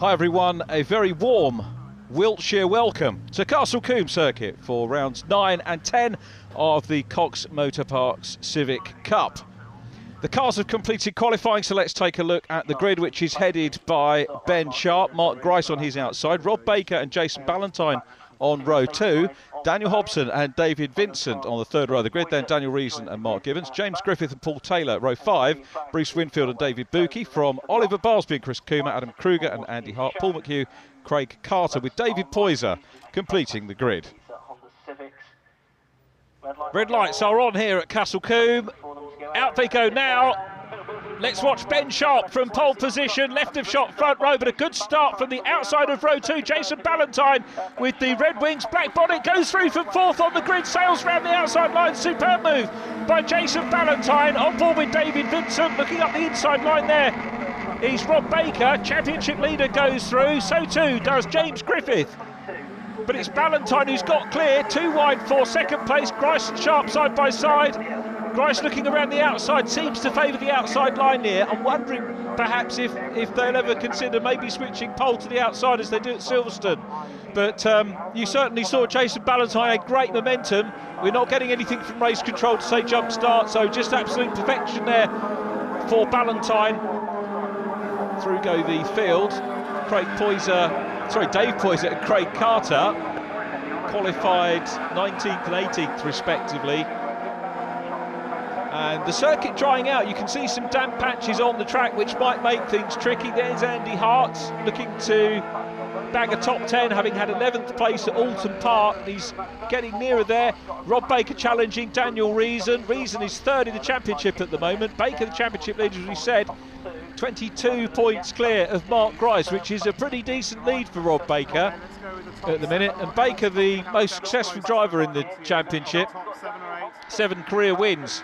Hi everyone, a very warm Wiltshire welcome to Castle Combe Circuit for rounds 9 and 10 of the Cox Motor Parks Civic Cup. The cars have completed qualifying, so let's take a look at the grid, which is headed by Ben Sharp, Mark Grice on his outside, Rob Baker and Jason Ballantyne on row 2, Daniel Hobson and David Vincent on the third row of the grid, then Daniel Reason and Mark Gibbons, James Griffith and Paul Taylor, row 5, Bruce Winfield and David Buki, from Oliver Barsby and Chris Coomer, Adam Kruger and Andy Hart, Paul McHugh, Craig Carter, with David Poyser completing the grid. Red lights are on here at Castle Combe. Out they go now. Let's watch Ben Sharp from pole position, left of shot, front row, but a good start from the outside of row 2. Jason Ballantyne with the red wings, black bonnet, goes through from fourth on the grid, sails round the outside line. Superb move by Jason Ballantyne, on board with David Vincent, looking up the inside line there. He's Rob Baker, championship leader, goes through, so too does James Griffith. But it's Ballantyne who's got clear, 2 wide for second place. Grice and Sharp side by side. Grice looking around the outside, seems to favour the outside line here. I'm wondering perhaps if they'll ever consider maybe switching pole to the outside as they do at Silverstone. But you certainly saw Jason Ballantyne had great momentum. We're not getting anything from race control to say jump start, so just absolute perfection there for Ballantyne. Through go the field. Dave Poyser and Craig Carter, qualified 19th and 18th respectively. And the circuit drying out, you can see some damp patches on the track which might make things tricky. There's Andy Hart looking to bag a top 10, having had 11th place at Alton Park. He's getting nearer there. Rob Baker challenging Daniel Reason. Reason is third in the championship at the moment. Baker, the championship leader, as we said, 22 points clear of Mark Grice, which is a pretty decent lead for Rob Baker at the minute. And Baker, the most successful driver in the championship, 7 career wins.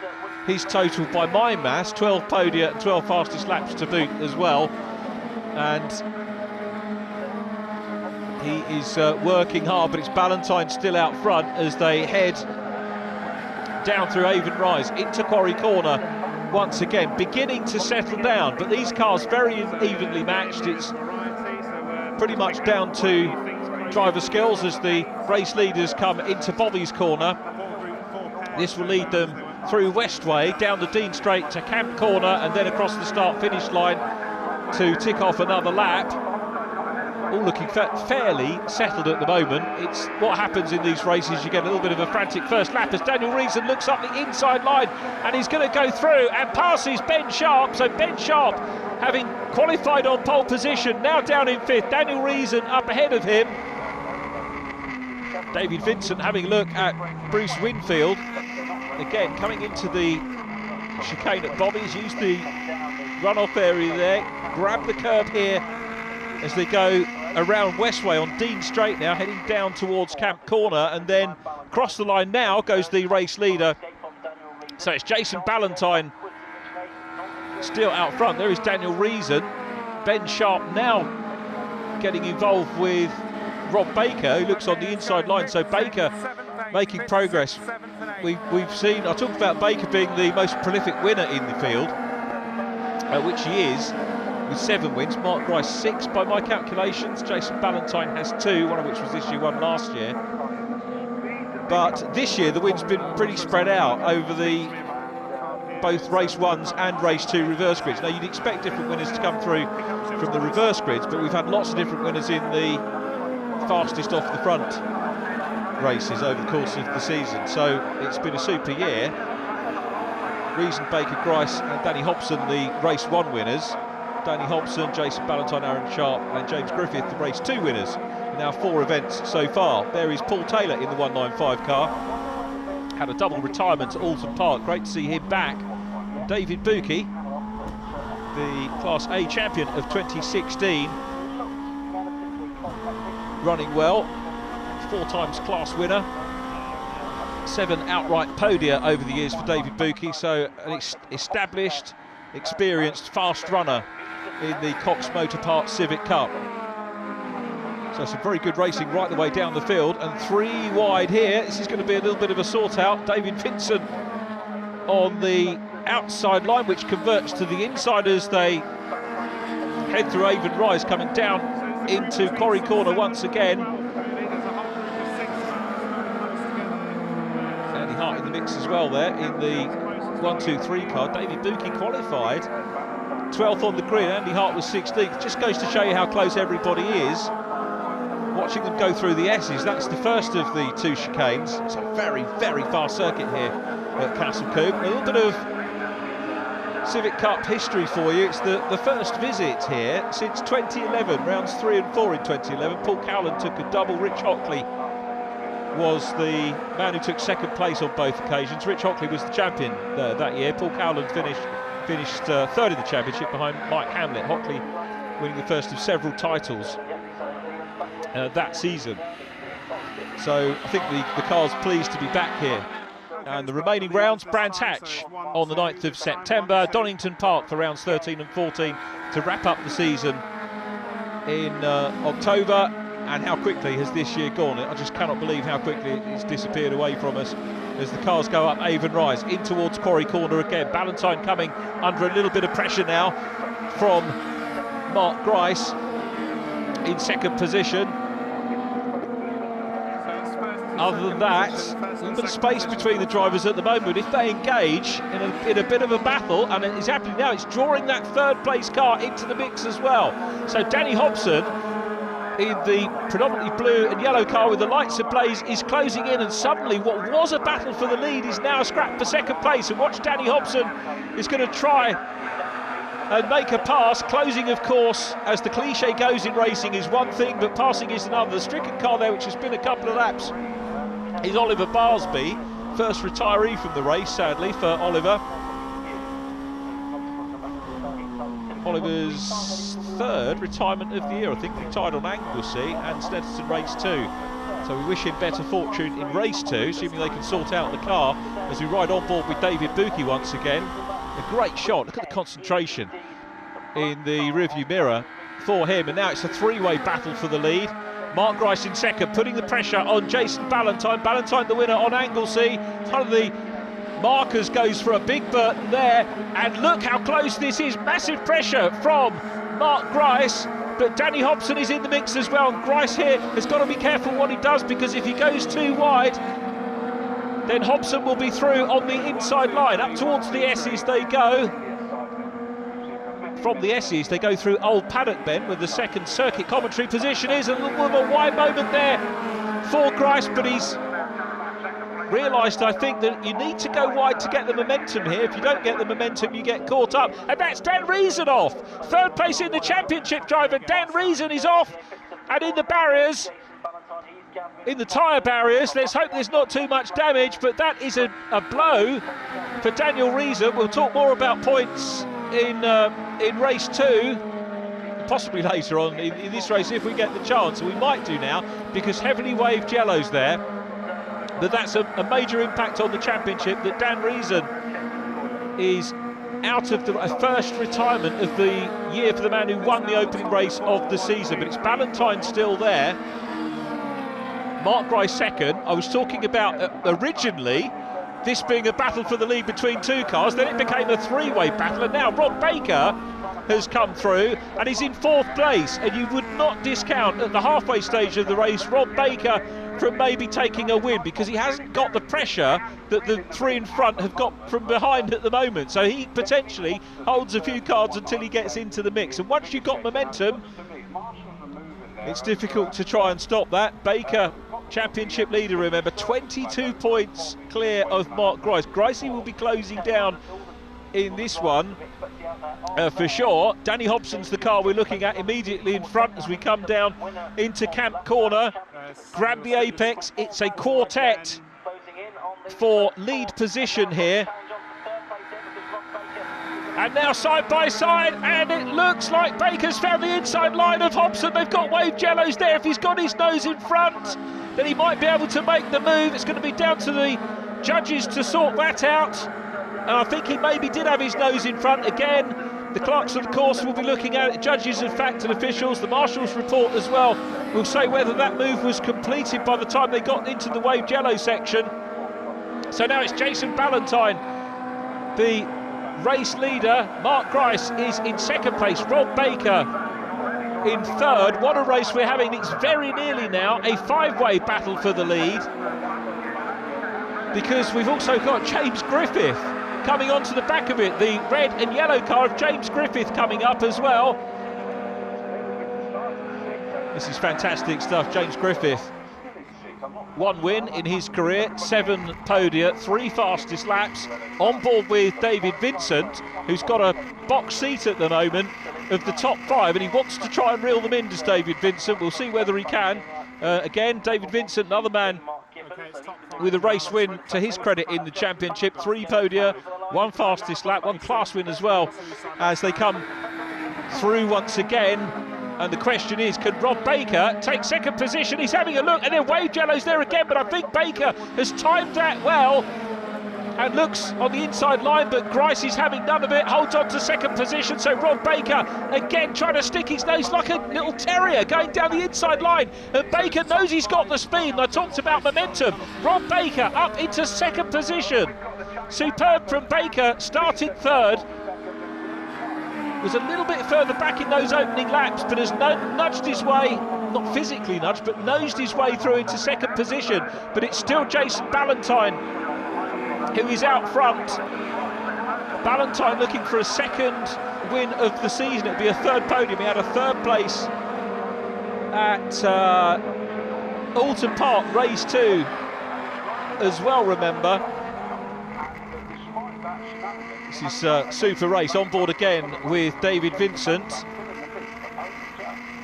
He's totaled by my maths 12 podia and 12 fastest laps to boot as well. And he is working hard, but it's Ballantyne still out front as they head down through Avon Rise into Quarry Corner. Once again, beginning to settle down, but these cars very evenly matched. It's pretty much down to driver skills as the race leaders come into Bobby's corner. This will lead them through Westway, down the Dean Straight to Camp Corner, and then across the start-finish line to tick off another lap. All looking fairly settled at the moment. It's what happens in these races, you get a little bit of a frantic first lap as Daniel Reason looks up the inside line and he's going to go through and passes Ben Sharp. So Ben Sharp, having qualified on pole position, now down in 5th. Daniel Reason up ahead of him. David Vincent having a look at Bruce Winfield. Again, coming into the chicane at Bobby's, used the runoff area there, grab the curb here as they go around Westway on Dean Straight now, heading down towards Camp Corner, and then across the line now goes the race leader. So it's Jason Ballantyne still out front. There is Daniel Reason. Ben Sharp now getting involved with Rob Baker, who looks on the inside line. So Baker making progress. We've seen, I talked about Baker being the most prolific winner in the field, which he is, with 7 wins. Mark Grice 6 by my calculations. Jason Ballantyne has 2, one of which was this year, one last year. But this year the wins been pretty spread out over the both race 1s and race 2 reverse grids. Now you'd expect different winners to come through from the reverse grids, but we've had lots of different winners in the fastest off the front races over the course of the season. So it's been a super year. Reason, Baker, Grice and Danny Hobson, the race 1 winners. Danny Hobson, Jason Ballantyne, Aaron Sharp and James Griffith, the race 2 winners. Now 4 events so far. There is Paul Taylor in the 195 car. Had a double retirement at Alton Park. Great to see him back. David Buki, the Class A champion of 2016. Running well. 4 times class winner. 7 outright podia over the years for David Buki. So an established, experienced, fast runner in the Cox Motor Parks Civic Cup. So some very good racing right the way down the field, and 3 wide here. This is going to be a little bit of a sort out. David Vincent on the outside line, which converts to the inside as they head through Avon Rise, coming down into Quarry Corner once again. Andy Hart in the mix as well there in the 1-2-3 car. David Buki qualified 12th on the grid. Andy Hart was 16th. Just goes to show you how close everybody is. Watching them go through the S's, that's the first of the 2 chicanes. It's a very, very fast circuit here at Castle Combe. A little bit of Civic Cup history for you. It's the first visit here since 2011, rounds 3 and 4 in 2011. Paul Cowland took a double. Rich Hockley was the man who took 2nd place on both occasions. Rich Hockley was the champion that year. Paul Cowland finished 3rd in the championship behind Mike Hamlet. Hockley winning the first of several titles that season. So I think the car's pleased to be back here. And the remaining rounds, Brands Hatch on the 9th of September, Donington Park for rounds 13 and 14 to wrap up the season in October. And how quickly has this year gone? I just cannot believe how quickly it's disappeared away from us as the cars go up Avon Rise in towards Quarry Corner again. Ballantyne coming under a little bit of pressure now from Mark Grice in 2nd position. Other than that, a little bit of space between the drivers at the moment. If they engage in a bit of a battle, and it is happening now, it's drawing that 3rd place car into the mix as well. So Danny Hobson in the predominantly blue and yellow car with the lights ablaze is closing in, and suddenly what was a battle for the lead is now a scrap for 2nd place. And watch, Danny Hobson is going to try and make a pass. Closing, of course, as the cliche goes in racing, is one thing, but passing is another. The stricken car there, which has been a couple of laps, is Oliver Barsby, first retiree from the race, sadly, for Oliver. Oliver's 3rd retirement of the year, I think. Retired on Anglesey and Snetterton Race 2. So we wish him better fortune in Race 2, assuming they can sort out the car, as we ride on board with David Buki once again. A great shot, look at the concentration in the rearview mirror for him. And now it's a 3-way battle for the lead. Mark Grice in 2nd, putting the pressure on Jason Ballantyne. Ballantyne the winner on Anglesey. One of the markers goes for a big burden there, and look how close this is. Massive pressure from Mark Grice, but Danny Hobson is in the mix as well. And Grice here has got to be careful what he does, because if he goes too wide, then Hobson will be through on the inside line. Up towards the S's they go. From the S's they go through Old Paddock Bend, where the 2nd circuit commentary position is. A little bit of a wide moment there for Grice, but he's realised, I think, that you need to go wide to get the momentum here. If you don't get the momentum, you get caught up. And that's Dan Reason off. 3rd place in the championship driver. Dan Reason is off. And in the barriers, in the tyre barriers, let's hope there's not too much damage, but that is a blow for Daniel Reason. We'll talk more about points in race 2, possibly later on in this race if we get the chance, and we might do now, because heavily waved yellows there. But that's a major impact on the championship, that Dan Reason is out of the first retirement of the year for the man who won the opening race of the season. But it's Ballantyne still there. Mark Grice 2nd. I was talking about originally this being a battle for the lead between 2 cars, then it became a 3-way battle, and now Rob Baker has come through and is in 4th place. And you would not discount at the halfway stage of the race Rob Baker from maybe taking a win, because he hasn't got the pressure that the 3 in front have got from behind at the moment. So he potentially holds a few cards until he gets into the mix, and once you've got momentum, it's difficult to try and stop that. Baker, championship leader, remember, 22 points clear of Mark Grice. Gricey will be closing down in this one for sure. Danny Hobson's the car we're looking at immediately in front as we come down into Camp Corner. Grab the apex. It's a quartet for lead position here. And now side by side, and it looks like Baker's found the inside line of Hobson. They've got waved yellows there. If he's got his nose in front, then he might be able to make the move. It's going to be down to the judges to sort that out. And I think he maybe did have his nose in front again. The clerks of the course will be looking at it. Judges, in fact, and officials. The marshal's report as well will say whether that move was completed by the time they got into the waved yellow section. So now it's Jason Ballantyne, the race leader. Mark Grice is in second place. Rob Baker in third. What a race we're having. It's very nearly now a five-way battle for the lead, because we've also got James Griffith coming onto the back of it. The red and yellow car of James Griffith coming up as well. This is fantastic stuff. James Griffith, one win in his career, 7 podia, 3 fastest laps, on board with David Vincent, who's got a box seat at the moment of the top 5, and he wants to try and reel them in, does David Vincent. We'll see whether he can. Again, David Vincent, another man with a race win to his credit in the championship, 3 podia, 1 fastest lap, 1 class win as well, as they come through once again. And the question is, can Rob Baker take second position? He's having a look, and then wave yellows there again, but I think Baker has timed that well and looks on the inside line, but Grice is having none of it, holds on to second position. So Rob Baker again trying to stick his nose like a little terrier going down the inside line, and Baker knows he's got the speed, and I talked about momentum. Rob Baker up into second position. Superb from Baker, started third. Was a little bit further back in those opening laps, but has nudged his way, not physically nudged, but nosed his way through into second position. But it's still Jason Ballantyne who is out front. Ballantyne looking for a second win of the season. It'll be a third podium. He had a third place at Alton Park, race 2 as well, remember. This is super race, on board again with David Vincent.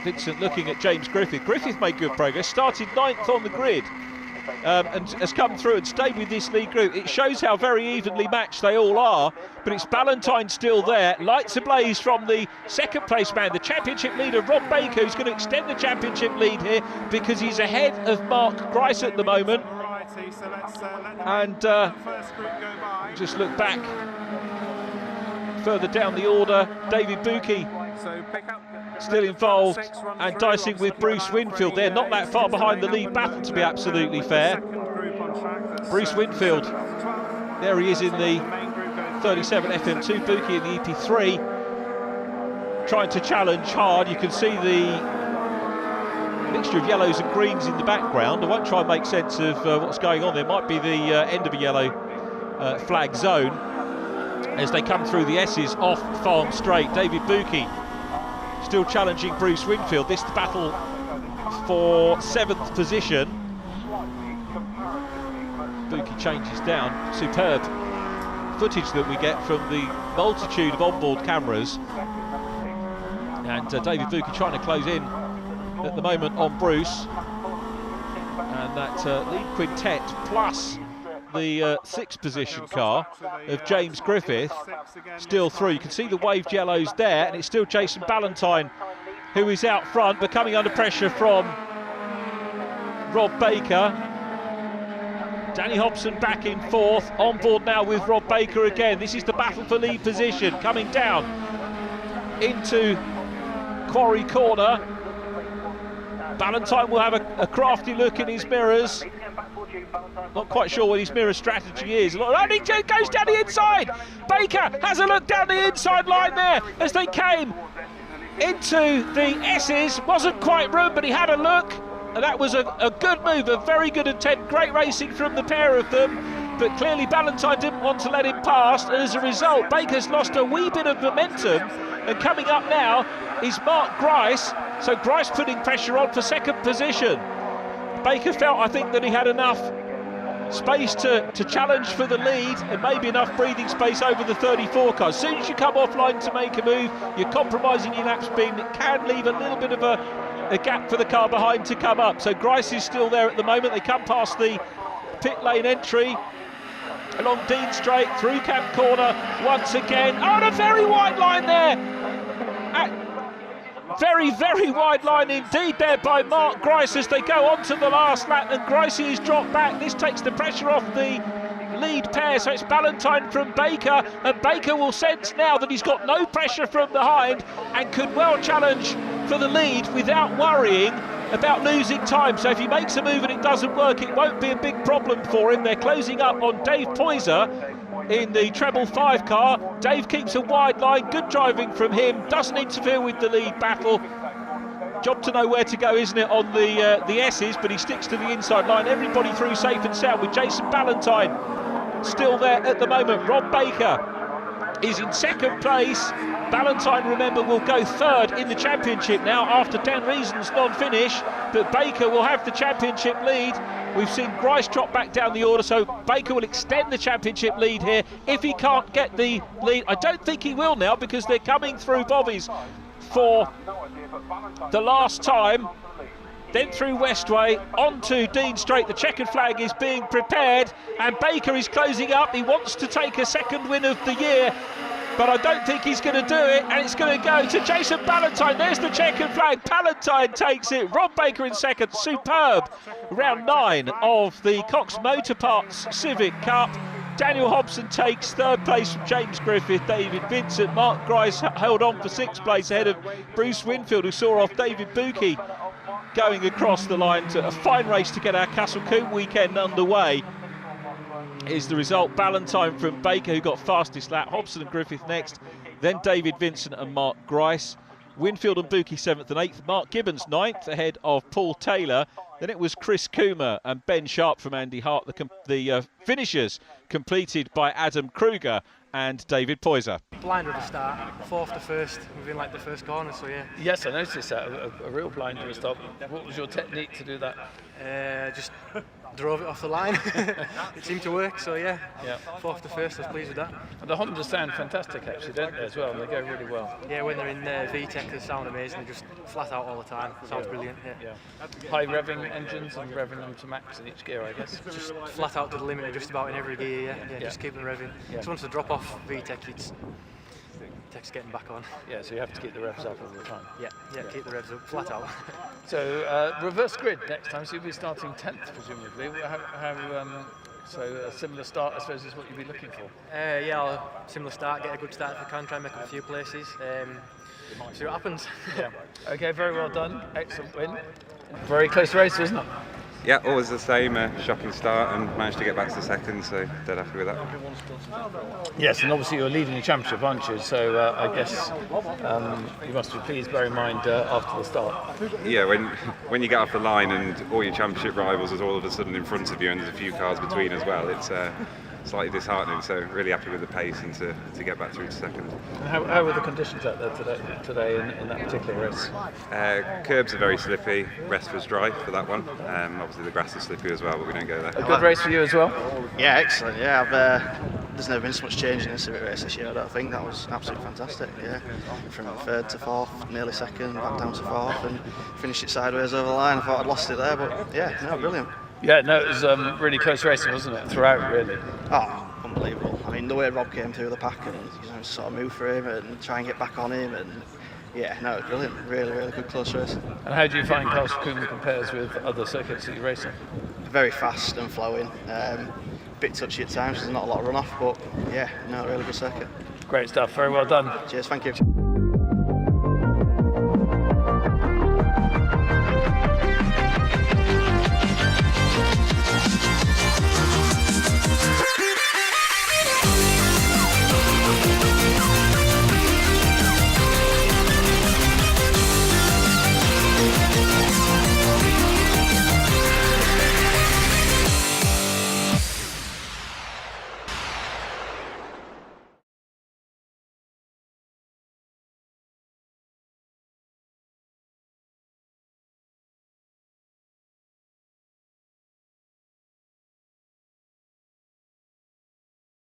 Vincent looking at James Griffith. Griffith made good progress, started 9th on the grid, and has come through and stayed with this lead group. It shows how very evenly matched they all are, but it's Ballantyne still there. Lights ablaze from the second place man, the championship leader, Rob Baker, who's going to extend the championship lead here because he's ahead of Mark Grice at the moment. And just look back further down the order, David Buki still involved and dicing with Bruce Winfield. They're not that far behind the lead battle, to be absolutely fair. Bruce Winfield, there he is in the 37 FM2, Buki in the EP3, trying to challenge hard. You can see the mixture of yellows and greens in the background. I won't try and make sense of what's going on. There might be the end of a yellow flag zone as they come through the S's off Farm Straight. David Buki still challenging Bruce Winfield. This is the battle for 7th position. Buki changes down. Superb footage that we get from the multitude of onboard cameras. And David Buki trying to close in at the moment on Bruce. And that lead quintet plus the 6th position car of James Griffith still through. You can see the waved yellows there, and it's still Jason Ballantyne who is out front, but coming under pressure from Rob Baker. Danny Hobson back in 4th, on board now with Rob Baker again. This is the battle for lead position, coming down into Quarry Corner. Ballantyne will have a crafty look in his mirrors. Not quite sure what his mirror strategy is. And he goes down the inside. Baker has a look down the inside line there as they came into the S's. Wasn't quite room, but he had a look. And that was a good move, a very good attempt. Great racing from the pair of them. But clearly Ballantyne didn't want to let him past. And as a result, Baker's lost a wee bit of momentum. And coming up now is Mark Grice. So Grice putting pressure on for second position. Baker felt, I think, that he had enough space to challenge for the lead, and maybe enough breathing space over the 34 car. As soon as you come offline to make a move, you're compromising your lap speed. It can leave a little bit of a gap for the car behind to come up. So Grice is still there at the moment. They come past the pit lane entry along Dean Straight, through Camp Corner once again. Oh, and a very wide line there. Very, very wide line indeed there by Mark Grice as they go on to the last lap, and Grice is dropped back. This takes the pressure off the lead pair, so it's Ballantyne from Baker, and Baker will sense now that he's got no pressure from behind and could well challenge for the lead without worrying about losing time. So if he makes a move and it doesn't work, it won't be a big problem for him. They're closing up on Dave Poyser in the treble 5 car. Dave keeps a wide line, good driving from him, doesn't interfere with the lead battle, Job to know where to go, isn't it, on the S's, but he sticks to the inside line. Everybody through safe and sound with Jason Ballantyne still there at the moment. Rob Baker is in second place. Ballantyne, remember, will go third in the championship now after 10 reasons non-finish, but Baker will have the championship lead. We've seen Grice drop back down the order, so Baker will extend the championship lead here if he can't get the lead. I don't think he will now, because they're coming through Bobbies for the last time. Then through Westway, onto Dean Strait. The checkered flag is being prepared, and Baker is closing up. He wants to take a second win of the year, but I don't think he's going to do it, and it's going to go to Jason Ballantyne. There's the checkered flag. Ballantyne takes it. Rob Baker in second. Superb round 9 of the Cox Motor Parts Civic Cup. Daniel Hobson takes third place from James Griffith. David Vincent, Mark Grice held on for 6th place ahead of Bruce Winfield, who saw off David Buki going across the line. To a fine race to get our Castle Combe weekend underway is the result. Ballantyne from Baker, who got fastest lap. Hobson and Griffith next, then David Vincent and Mark Grice. Winfield and Buki 7th and 8th. Mark Gibbons 9th ahead of Paul Taylor. Then it was Chris Coomer and Ben Sharp from Andy Hart. The finishers completed by Adam Kruger and David Poyser. Blinder at the start, 4th to 1st within like the first corner, so yeah. Yes, I noticed that, a real blinder at the start. What was your technique to do that? Just drove it off the line. It seemed to work, so yeah. 4th to 1st, I was pleased with that. And the Hondas sound fantastic actually, don't they, as well? They go really well. Yeah, when they're in VTEC, they sound amazing. They're just flat out all the time. Sounds brilliant. Yeah. High revving engines and revving them to max in each gear, I guess. Just flat out to the limit, just about in every gear. Yeah. Just keep them revving. So once they drop off VTEC, it's getting back on. Yeah, so you have to keep the revs up all the time. Yeah, keep the revs up, flat out. So reverse grid next time, so you'll be starting 10th presumably. So a similar start, I suppose, is what you'll be looking for. Similar start, get a good start if I can, try and make up a few places. See what happens. Yeah. Okay, very well done. Excellent win. Very close race, wasn't it? Yeah, always the same, shocking start, and managed to get back to second, so dead happy with that. Yes, and obviously you're leading the championship, aren't you? So I guess you must be pleased, bear in mind, after the start. Yeah, when you get off the line and all your championship rivals are all of a sudden in front of you and there's a few cars between as well, it's slightly disheartening, so really happy with the pace and to get back through to second. And how were the conditions out there today in that particular race? Curbs are very slippy, rest was dry for that one. Obviously the grass is slippy as well, but we don't go there. A good race for you as well? Yeah, excellent. Yeah, there's never been so much change in a Civic race this year, I don't think. That was absolutely fantastic, yeah. From 3rd to 4th, nearly 2nd, back down to 4th, and finished it sideways over the line. I thought I'd lost it there, but yeah, no, brilliant. Yeah, no, it was really close racing, wasn't it, throughout, really? Oh, unbelievable. I mean, the way Rob came through the pack and sort of move for him and try and get back on him, and yeah, no, it was brilliant. Really, really good close race. And how do you find Castle Combe compares with other circuits that you race on? Very fast and flowing. Bit touchy at times, there's not a lot of runoff, but yeah, no, really good circuit. Great stuff, very well done. Cheers, thank you.